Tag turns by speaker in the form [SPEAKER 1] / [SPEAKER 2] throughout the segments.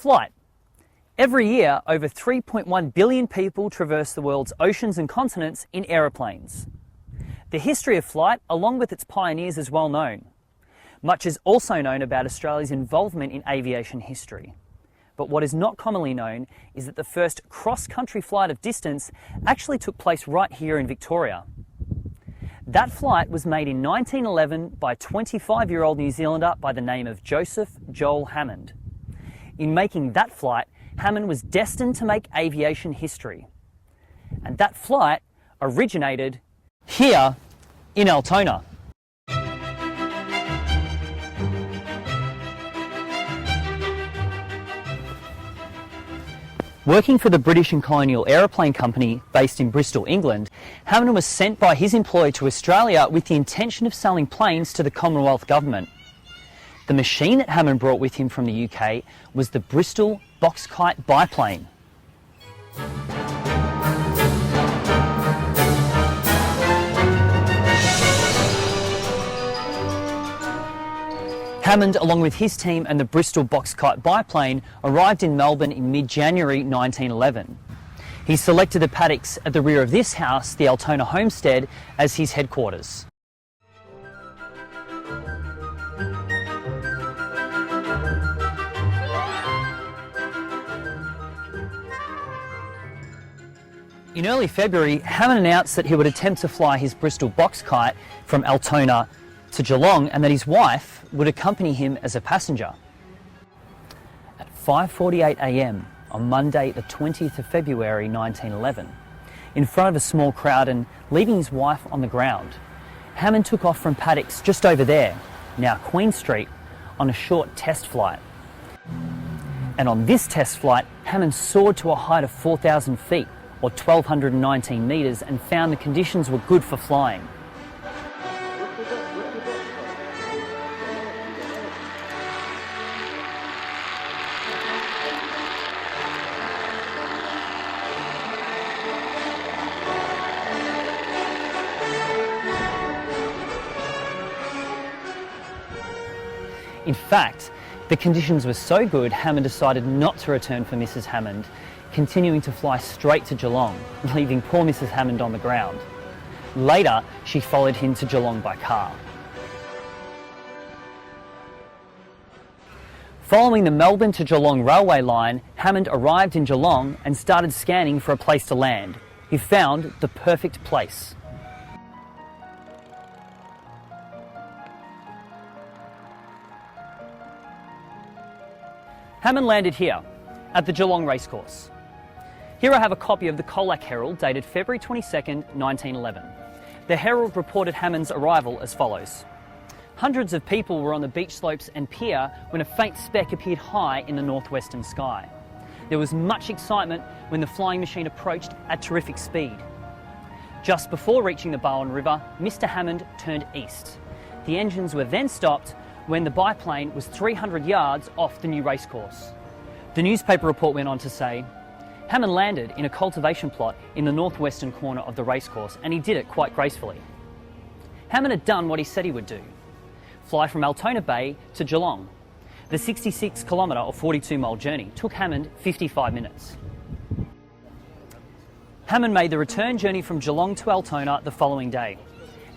[SPEAKER 1] Flight. Every year, over 3.1 billion people traverse the world's oceans and continents in aeroplanes. The history of flight, along with its pioneers, is well known. Much is also known about Australia's involvement in aviation history. But what is not commonly known is that the first cross-country flight of distance actually took place right here in Victoria. That flight was made in 1911 by a 25-year-old New Zealander by the name of Joseph Joel Hammond. In making that flight, Hammond was destined to make aviation history. And that flight originated here in Altona. Working for the British and Colonial Aeroplane Company based in Bristol, England, Hammond was sent by his employer to Australia with the intention of selling planes to the Commonwealth Government. The machine that Hammond brought with him from the UK was the Bristol box kite biplane. Hammond, along with his team and the Bristol box kite biplane, arrived in Melbourne in mid-January 1911. He selected the paddocks at the rear of this house, the Altona homestead, as his headquarters. In early February, Hammond announced that he would attempt to fly his Bristol box kite from Altona to Geelong and that his wife would accompany him as a passenger. At 5:48 a.m. on Monday the 20th of February 1911, in front of a small crowd and leaving his wife on the ground, Hammond took off from paddocks just over there, now Queen Street, on a short test flight. And on this test flight, Hammond soared to a height of 4,000 feet, or 1,219 metres, and found the conditions were good for flying. In fact, the conditions were so good, Hammond decided not to return for Mrs. Hammond, continuing to fly straight to Geelong, leaving poor Mrs. Hammond on the ground. Later, she followed him to Geelong by car. Following the Melbourne to Geelong railway line, Hammond arrived in Geelong and started scanning for a place to land. He found the perfect place. Hammond landed here, at the Geelong racecourse. Here I have a copy of the Colac Herald dated February 22nd, 1911. The Herald reported Hammond's arrival as follows. Hundreds of people were on the beach slopes and pier when a faint speck appeared high in the northwestern sky. There was much excitement when the flying machine approached at terrific speed. Just before reaching the Barwon River, Mr. Hammond turned east. The engines were then stopped when the biplane was 300 yards off the new racecourse. The newspaper report went on to say, Hammond landed in a cultivation plot in the northwestern corner of the racecourse, and he did it quite gracefully. Hammond had done what he said he would do, fly from Altona Bay to Geelong. The 66-kilometre or 42-mile journey took Hammond 55 minutes. Hammond made the return journey from Geelong to Altona the following day.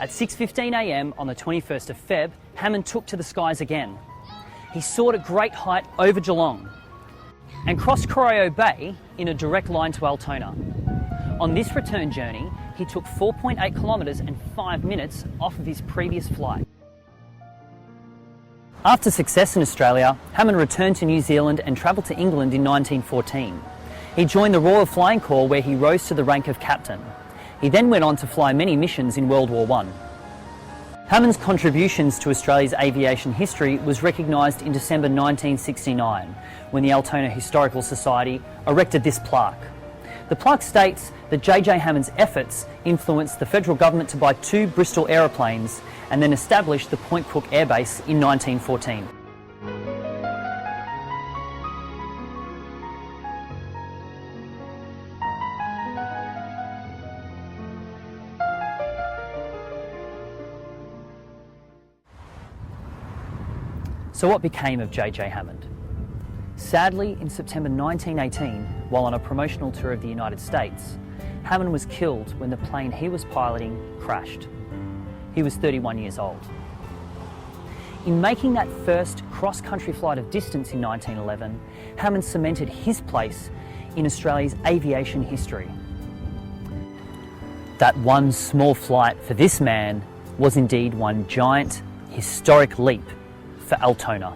[SPEAKER 1] At 6:15 a.m. on the 21st of Feb, Hammond took to the skies again. He soared at great height over Geelong and crossed Corio Bay in a direct line to Altona. On this return journey, he took 4.8 kilometres and 5 minutes off of his previous flight. After success in Australia, Hammond returned to New Zealand and travelled to England in 1914. He joined the Royal Flying Corps, where he rose to the rank of captain. He then went on to fly many missions in World War I. Hammond's contributions to Australia's aviation history was recognised in December 1969, when the Altona Historical Society erected this plaque. The plaque states that J.J. Hammond's efforts influenced the federal government to buy 2 Bristol aeroplanes and then established the Point Cook Air Base in 1914. So what became of J.J. Hammond? Sadly, in September 1918, while on a promotional tour of the United States, Hammond was killed when the plane he was piloting crashed. He was 31 years old. In making that first cross-country flight of distance in 1911, Hammond cemented his place in Australia's aviation history. That one small flight for this man was indeed one giant, historic leap for Altona.